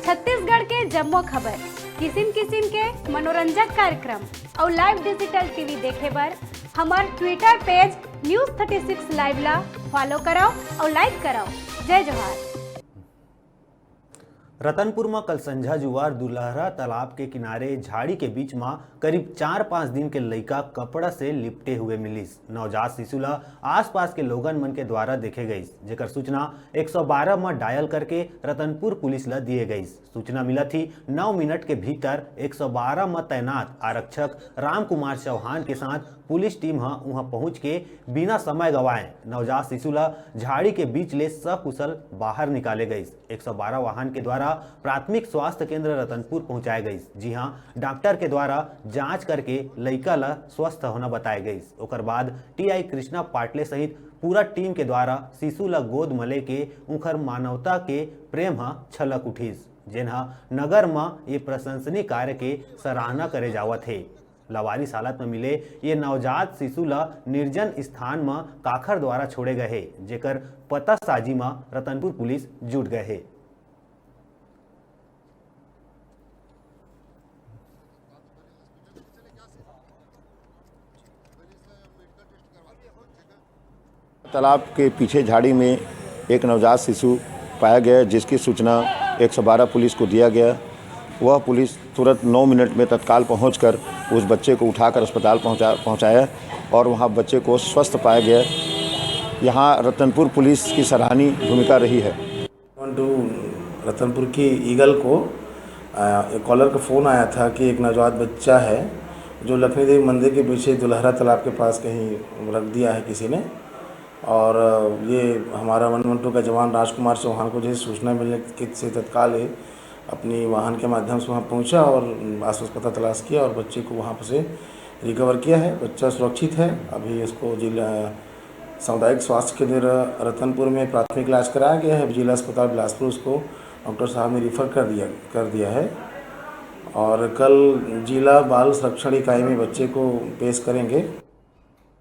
छत्तीसगढ़ के जम्मो खबर, किसिम किसिम के मनोरंजक कार्यक्रम और लाइव डिजिटल टीवी देखे बर हमार ट्विटर पेज News36 लाइव ला फॉलो कराओ और लाइक कराओ। जय जोहार। रतनपुर में कल संझा जुआर दुलहरा तालाब के किनारे झाड़ी के बीच में करीब 4-5 दिन के लइका कपड़ा से लिपटे हुए मिलिस। नवजात शिशु ला आसपास के लोगन मन के द्वारा देखे गई, जेकर सूचना 112 में डायल करके रतनपुर पुलिस ला दिए गई। सूचना मिला थी 9 मिनट के भीतर 112 में तैनात आरक्षक राम कुमार चौहान के साथ पुलिस टीम वहां पहुंच के बिना समय गवाए नवजात शिशु ला झाड़ी के बीच ले सकुशल बाहर निकाले गई। 112 वाहन के द्वारा प्राथमिक स्वास्थ्य केंद्र रतनपुर पहुंचाए गई। जी हां, डॉक्टर के द्वारा जांच करके लइका ला स्वस्थ होना बताए गई। ओकर बाद टीआई कृष्णा पाटले सहित पूरा टीम के द्वारा शिशु ला गोद मले के उनकर मानवता के प्रेम छलक उठिस, जिन्हा नगर में ये प्रशंसनीय कार्य के सराहना करे जावत है। लावारिस हालत में मिले ये नवजात शिशु ला निर्जन स्थान में काखर द्वारा छोड़े गए है, जेकर पता साजी में रतनपुर पुलिस जुट गए है। तालाब के पीछे झाड़ी में एक नवजात शिशु पाया गया, जिसकी सूचना 112 पुलिस को दिया गया। वह पुलिस तुरंत 9 मिनट में तत्काल पहुंचकर उस बच्चे को उठाकर अस्पताल पहुंचाया और वहां बच्चे को स्वस्थ पाया गया। यहां रतनपुर पुलिस की सराहनीय भूमिका रही है। रतनपुर की ईगल को कॉलर का फ़ोन आया था कि एक नवजात बच्चा है जो लक्ष्मी देवी मंदिर के पीछे दुलहरा तालाब के पास कहीं रख दिया है किसी ने। और ये हमारा 112 का जवान राजकुमार चौहान को जैसे सूचना मिलने से तत्काल अपनी वाहन के माध्यम से वहाँ पहुँचा और आसपास पता तलाश किया और बच्चे को वहाँ से रिकवर किया है। बच्चा सुरक्षित है। अभी इसको जिला सामुदायिक स्वास्थ्य केंद्र रतनपुर में प्राथमिक इलाज कराया गया है। जिला अस्पताल बिलासपुर उसको डॉक्टर साहब ने रिफ़र कर दिया है और कल जिला बाल संरक्षण इकाई में बच्चे को पेश करेंगे।